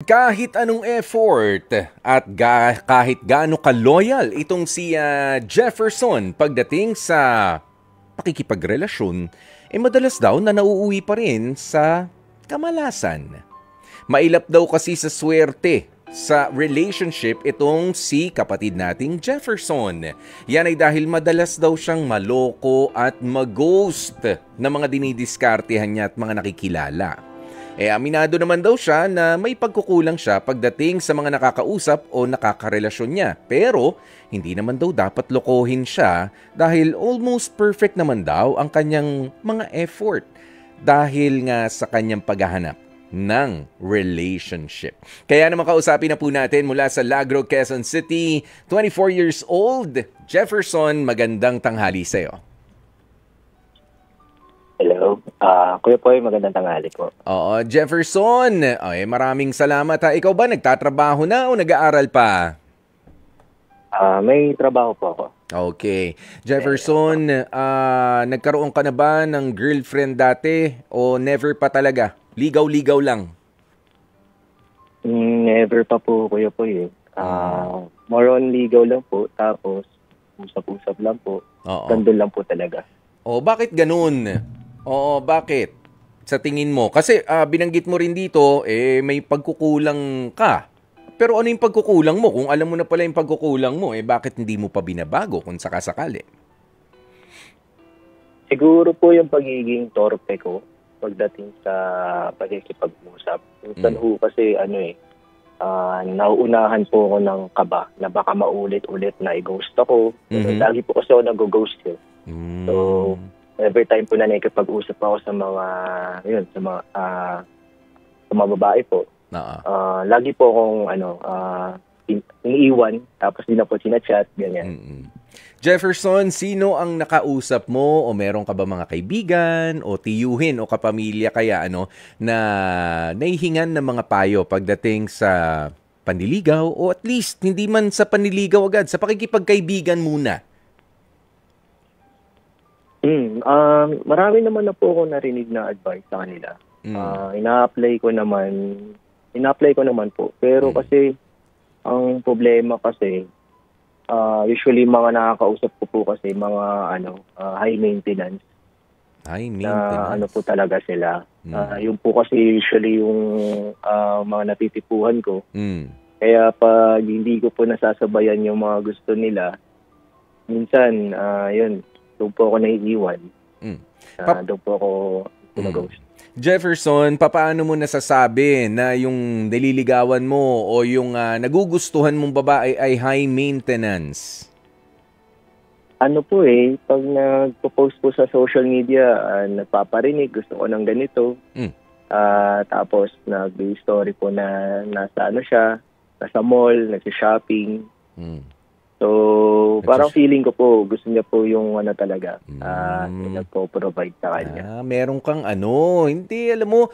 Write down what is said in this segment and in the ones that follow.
Kahit anong effort at kahit gaano ka-loyal itong si Jefferson pagdating sa pakikipagrelasyon, madalas daw na nauuwi pa rin sa kamalasan. Mailap daw kasi sa swerte sa relationship itong si kapatid nating Jefferson. Yan ay dahil madalas daw siyang maloko at mag-ghost na mga dinidiskartehan niya at mga nakikilala. Aminado naman daw siya na may pagkukulang siya pagdating sa mga nakakausap o nakakarelasyon niya. Pero hindi naman daw dapat lokohin siya dahil almost perfect naman daw ang kanyang mga effort dahil nga sa kanyang paghahanap ng relationship. Kaya naman kausapin na po natin mula sa Lagro, Quezon City, 24 years old, Jefferson. Magandang tanghali sa'yo. Hello. Kuya Poy, magandang tanghali po. Oo, Jefferson. Maraming salamat ha. Ikaw ba nagtatrabaho na o nag-aaral pa? May trabaho po ako. Okay. Jefferson, nagkaroon ka na ba ng girlfriend dati o never pa talaga? Ligaw-ligaw lang? Never pa po, Kuya Poy. More on ligaw lang po, tapos usap-usap lang po. Gandun lang po talaga. Bakit ganun? Bakit? Sa tingin mo? Kasi binanggit mo rin dito, may pagkukulang ka. Pero ano yung pagkukulang mo? Kung alam mo na pala yung pagkukulang mo, bakit hindi mo pa binabago kung sakasakali? Siguro po yung pagiging torpe ko pagdating sa pagkikipag-usap. Minsan kasi nauunahan po ako ng kaba na baka maulit-ulit na i-ghost ako. Lagi po kasi ako nag-ghost yun. So, every time po na nakikipag-usap ako sa mga babae po, lagi po akong iniiwan, tapos di na po sinachat, ganyan. Jefferson, sino ang nakausap mo o meron ka ba mga kaibigan o tiyuhin o kapamilya kaya na nahihingan ng mga payo pagdating sa panliligaw o at least hindi man sa panliligaw agad, sa pakikipagkaibigan muna? Marami naman na po ako narinig na advice sa kanila. Ina-apply ko naman po. Pero kasi ang problema kasi usually mga nakakausap ko po kasi mga high maintenance. High maintenance. Na po talaga sila. Yung po kasi usually yung mga natitipuhan ko. Kaya pag hindi ko po nasasabayan yung mga gusto nila, minsan doon po ako naiiwan. Doon po ako ghost. Jefferson, paano mo nasasabi na yung nililigawan mo o yung nagugustuhan mong babae ay high maintenance? Pag nagpo-post po sa social media, nagpaparinig, gusto ko ng ganito. Tapos nag-story po na nasa nasa mall, nasa-shopping. So, parang feeling ko po, gusto niya po yung talaga, nagpo-provide sa kanya. Meron kang hindi, alam mo,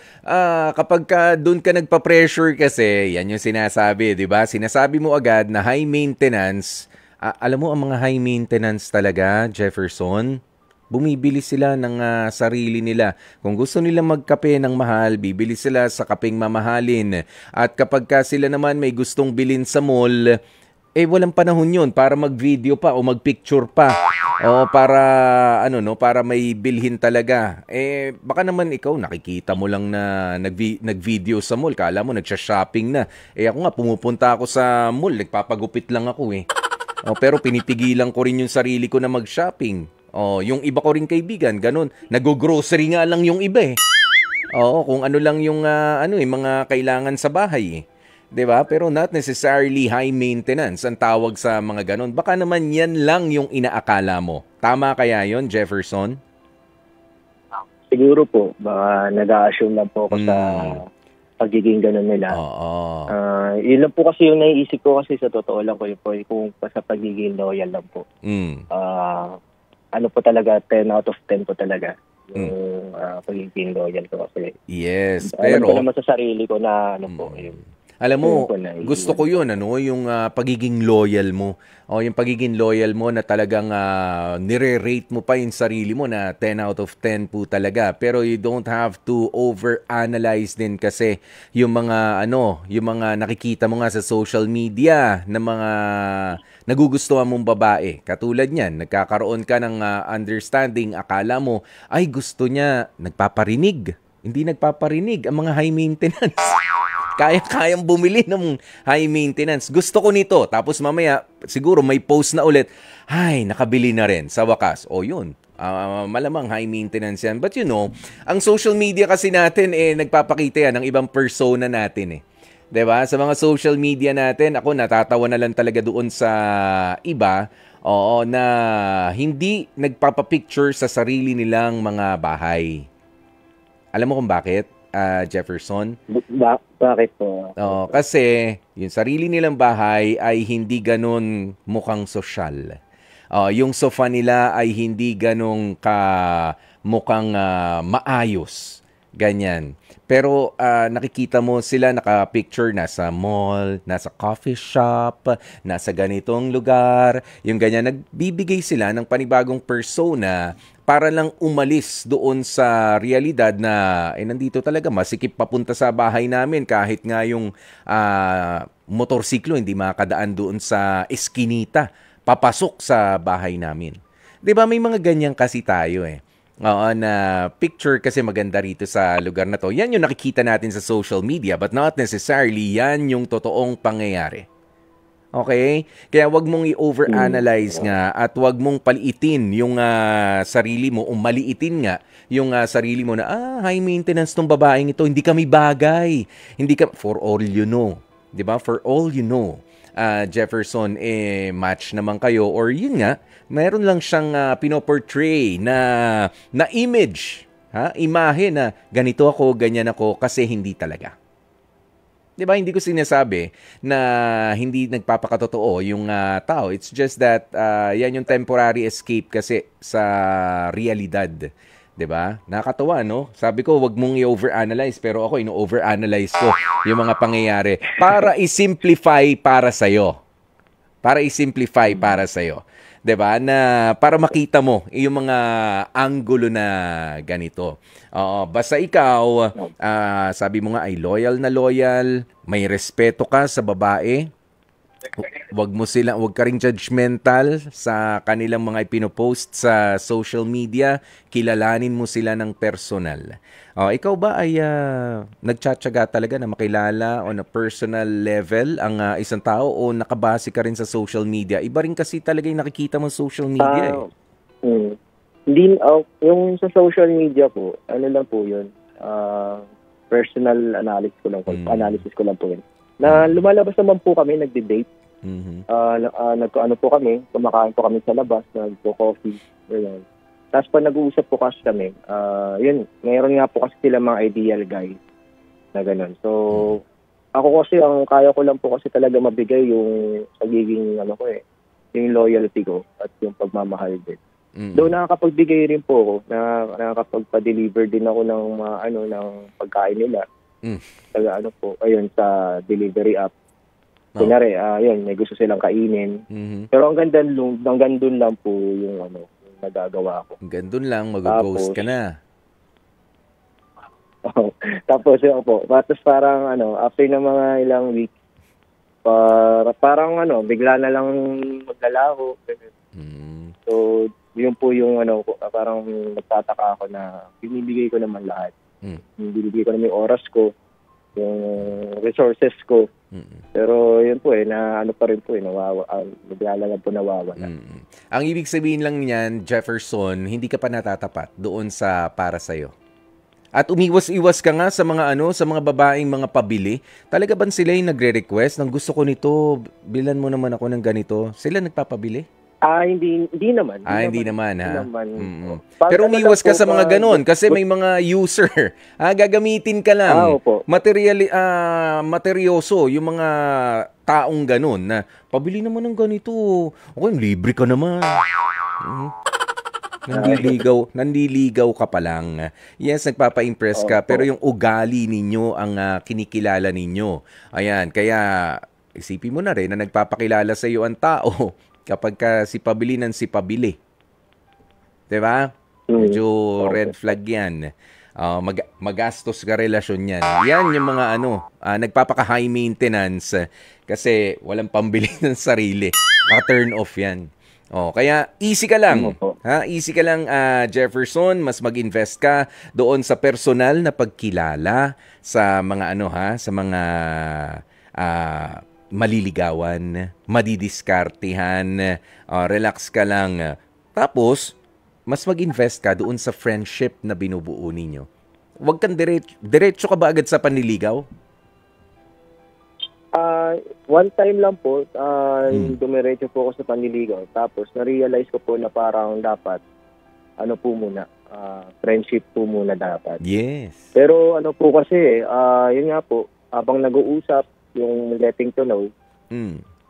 kapag doon ka nagpa-pressure kasi, yan yung sinasabi, di ba? Sinasabi mo agad na high maintenance. Alam mo, ang mga high maintenance talaga, Jefferson, bumibili sila ng sarili nila. Kung gusto nila magkape ng mahal, bibili sila sa kapeng mamahalin. At kapag sila naman may gustong bilhin sa mall, walang panahon yun para mag-video pa o mag-picture pa. O para, para may bilhin talaga. Baka naman ikaw, nakikita mo lang na nag-video sa mall. Kala mo, nagsha-shopping na. Ako nga, pumupunta ako sa mall. Nagpapagupit lang ako pero pinipigilan ko rin yung sarili ko na mag-shopping. Yung iba ko rin kaibigan, ganun. Nag-grocery nga lang yung iba kung ano lang yung mga kailangan sa bahay 'di ba? Pero not necessarily high maintenance ang tawag sa mga ganon. Baka naman yan lang yung inaakala mo. Tama kaya yon, Jefferson? Siguro po, baka nag-a-assume lang po ako sa pagiging ganon nila. Yun lang po kasi yung naiisip ko kasi sa totoo lang ko kung sa pagiging loyal lang po. Po talaga, 10 out of 10 po talaga. Yung pagiging loyal ko kasi. Yes, Alam pero ko naman sa sarili ko na po yun. Alam mo, gusto ko yun, ano, yung pagiging loyal mo. O yung pagiging loyal mo na talagang nire-rate mo pa yung sarili mo na 10 out of 10 po talaga. Pero you don't have to over-analyze din kasi yung mga, yung mga nakikita mo nga sa social media na mga nagugustuhan mong babae. Katulad niyan, nagkakaroon ka ng understanding, akala mo, ay gusto niya, nagpaparinig. Hindi nagpaparinig ang mga high maintenance. Kaya-kayang bumili ng high maintenance. Gusto ko nito. Tapos mamaya, siguro may post na ulit. Ay, nakabili na rin sa wakas. O yun, malamang high maintenance yan. But ang social media kasi natin, nagpapakita yan ng ibang persona natin. 'Di ba? Sa mga social media natin, ako natatawa na lang talaga doon sa iba, na hindi nagpapapicture sa sarili nilang mga bahay. Alam mo kung bakit? Jefferson? Bakit po? Kasi yung sarili nilang bahay ay hindi ganun mukhang sosyal. Yung sofa nila ay hindi ganun mukhang maayos. Ganyan. Pero nakikita mo sila naka-picture nasa mall, nasa coffee shop, nasa ganitong lugar. Yung ganyan, nagbibigay sila ng panibagong persona para lang umalis doon sa realidad na nandito talaga masikip papunta sa bahay namin kahit nga yung motorsiklo hindi makadaan doon sa eskinita papasok sa bahay namin. 'Di ba may mga ganyan kasi tayo na picture kasi maganda rito sa lugar na to. Yan yung nakikita natin sa social media but not necessarily yan yung totoong pangyayari. Okay? Kaya wag mong i-overanalyze nga at wag mong paliitin yung sarili mo o maliitin nga yung sarili mo na high maintenance tong babaeng ito, hindi kami bagay. Hindi ka for all you know, 'di ba? For all you know, Jefferson match naman kayo or yun nga, meron lang siyang pinoportray na image, imahe na ganito ako, ganyan ako kasi hindi talaga. 'Di ba? Hindi ko sinasabi na hindi nagpapakatotoo yung tao. It's just that yan yung temporary escape kasi sa realidad. 'Di ba? Nakakatawa, no? Sabi ko, wag mong i-overanalyze pero ako ino-overanalyze ko yung mga pangyayari para i-simplify para sa iyo. Para i-simplify para sa iyo. 'Di ba? Na para makita mo yung mga anggulo na ganito. Basta ikaw, sabi mo nga ay loyal na loyal, may respeto ka sa babae. Wag ka ring judgmental sa kanilang mga ipinopost sa social media. Kilalanin mo sila ng personal. Ikaw ba ay nagtsatsaga talaga na makilala on a personal level ang isang tao o nakabase ka rin sa social media? Iba rin kasi talaga yung nakikita mo sa social media Hindi, yung sa social media po, ano lang po yun, personal analysis ko lang po yun. Na lumalabas naman po kami, nagde-date. Nagko-ano po kami, kumakain po kami sa labas, nagko-coffee, ganyan. Tapos pag nag-uusap po kasi kami, yun, mayroon nga po kasi sila mga ideal guys na gano'n. So, ako kasi, ang kaya ko lang po kasi talaga mabigay yung pagiging, yung loyalty ko at yung pagmamahal din. Though nakakapagbigay rin po ako, nakakapagpa-deliver din ako ng ng pagkain nila. Sa delivery app. Kunyari, may gusto silang kainin. Pero hanggang doon lang po yung nagagawa ko. Hanggang doon lang, mag-ghost ka na. Tapos parang after ng mga ilang weeks, parang bigla na lang maglalaho. So, yun po yung parang nagtataka ako na binibigay ko naman lahat. Binibigay ko naman yung oras ko, yung resources ko. Pero yun po na pa rin po bigla lang po nawawala. Ang ibig sabihin lang niyan, Jefferson, hindi ka pa natatapat doon sa para sa'yo. At umiwas-iwas ka nga sa mga sa mga babaeng mga pabili. Talaga ba sila yung nagre-request ng gusto ko nito, bilan mo naman ako ng ganito? Sila nagpapabili? Hindi naman. Hindi naman. Pero umiwas ka sa mga ganon kasi may mga user. Gagamitin ka lang. Materyoso yung mga taong ganon na pabili naman ng ganito. Okay, libre ka naman. Nandiligaw ka pa lang. Yes, nagpapa-impress ka, pero yung ugali ninyo ang kinikilala ninyo. Ayan, kaya isipin mo na rin na nagpapakilala sa iyo ang tao kapag ka si pabili ng si pabili. 'Di ba? Medyo red flag 'yan. Magastos ka relasyon yan. Yan yung mga nagpapaka-high maintenance kasi walang pambili ng sarili. Turn off yan. Kaya easy ka lang. Easy ka lang, Jefferson. Mas mag-invest ka doon sa personal na pagkilala sa mga sa mga maliligawan, madidiskartehan, relax ka lang. Tapos, mas mag-invest ka doon sa friendship na binubuo ninyo. Huwag kang diretso ka ba agad sa panliligaw? One time lang po, dumiretso po ako sa panliligaw. Tapos, na-realize ko po na parang dapat, friendship po muna dapat. Yes. Pero po kasi, yun nga po, habang nag-uusap, yung letting to know,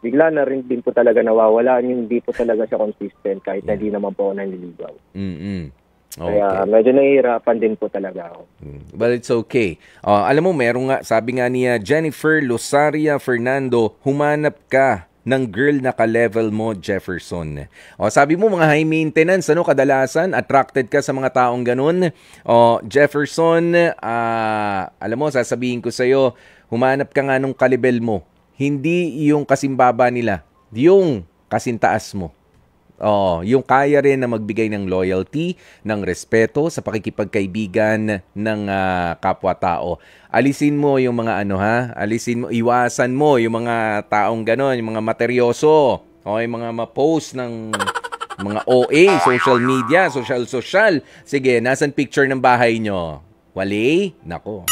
bigla na rin din po talaga nawawala. Hindi po talaga siya consistent kahit hindi naman po ako nanliligaw. Okay. Kaya medyo nahihirapan din po talaga ako. But it's okay. Alam mo, meron nga, sabi nga niya, Jennifer Losaria Fernando, humanap ka ng girl na ka-level mo, Jefferson. Sabi mo, mga high maintenance, kadalasan, attracted ka sa mga taong ganun. Jefferson, alam mo, sasabihin ko sa'yo, humanap ka nga nung kalibel mo. Hindi yung kasimbaba nila, yung kasintaas mo. Yung kaya rin na magbigay ng loyalty, ng respeto sa pakikipagkaibigan ng kapwa-tao. Alisin mo yung mga iwasan mo yung mga taong ganon, yung mga materyoso, yung mga ma-post ng mga OA, social media, social. Sige, nasan picture ng bahay nyo? Wali? Nako.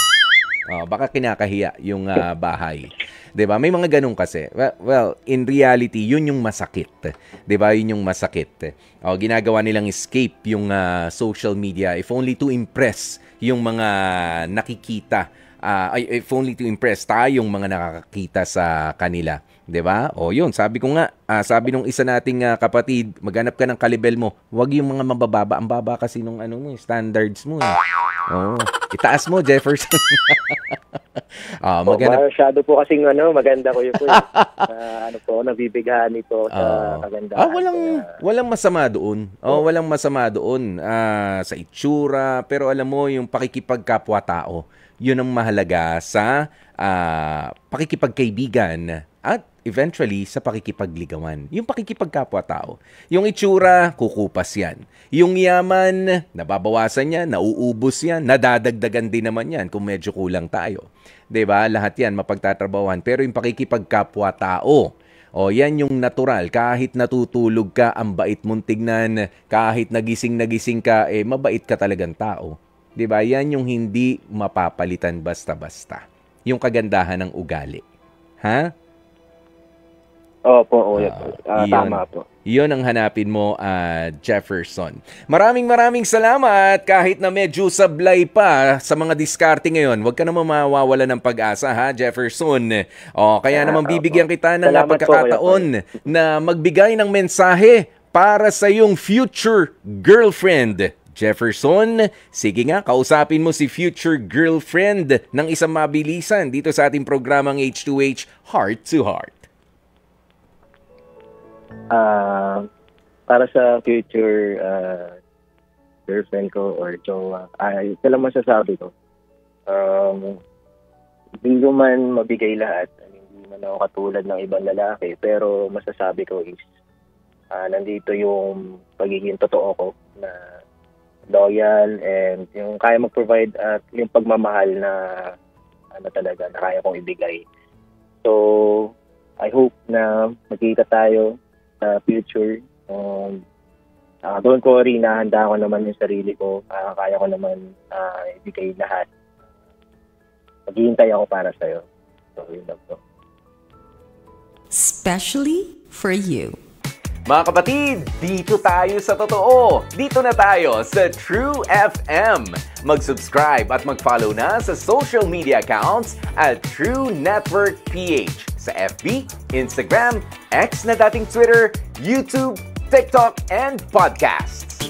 Baka kinakahiya yung bahay. 'Di ba? May mga ganun kasi. Well, in reality, yun yung masakit. 'Di ba? Yun yung masakit. Ginagawa nilang escape yung social media if only to impress yung mga nakikita. If only to impress tayong mga nakakakita sa kanila. 'Di ba? Yun, sabi ko nga, sabi nung isa nating kapatid, maghanap ka ng kalibel mo. Huwag yung mga mabababa. Ang baba kasi nung standards mo. Itaas mo, Jefferson. Masyado po kasing maganda ko yun po. Nabibighani po sa kagandahan. Walang masama doon. Walang masama doon sa itsura. Pero alam mo, yung pakikipagkapwa-tao, yun ang mahalaga sa pakikipagkaibigan at eventually sa pakikipagligawan. Yung pakikipagkapwa-tao. Yung itsura, kukupas yan. Yung yaman, nababawasan yan, nauubos yan, nadadagdagan din naman yan kung medyo kulang tayo. 'Di ba? Lahat yan mapagtatrabahuhan. Pero yung pakikipagkapwa-tao, yan yung natural. Kahit natutulog ka, ang bait mong tignan. Kahit nagising ka, mabait ka talagang tao. 'Di ba? Yan yung hindi mapapalitan basta-basta. Yung kagandahan ng ugali. Ha? Opo, tama po. Iyon ang hanapin mo, Jefferson. Maraming salamat kahit na medyo sablay pa sa mga diskarte ngayon. Huwag ka naman mawawala ng pag-asa, ha, Jefferson. Kaya naman bibigyan kita ng pagkakataon na magbigay ng mensahe para sa iyong future girlfriend. Jefferson, sige nga, kausapin mo si future girlfriend ng isang mabilisan dito sa ating programang H2H Heart to Heart. Para sa future girlfriend ko or jowa, ito lang masasabi ko. Hindi ko man mabigay lahat. Hindi man ako katulad ng ibang lalaki. Pero masasabi ko is, nandito yung pagiging totoo ko na loyal and yung kaya mag-provide at yung pagmamahal na talaga na kaya kong ibigay. So, I hope na magkita tayo sa future. Don't worry, nahanda ko naman yung sarili ko. Kaya ko naman ibigay lahat. Maghihintay ako para sa'yo. So, yun lang po. Especially for you. Mga kapatid, dito tayo sa totoo. Dito na tayo sa True FM. Mag-subscribe at mag-follow na sa social media accounts at True Network PH sa FB, Instagram, X na dating Twitter, YouTube, TikTok, and podcasts.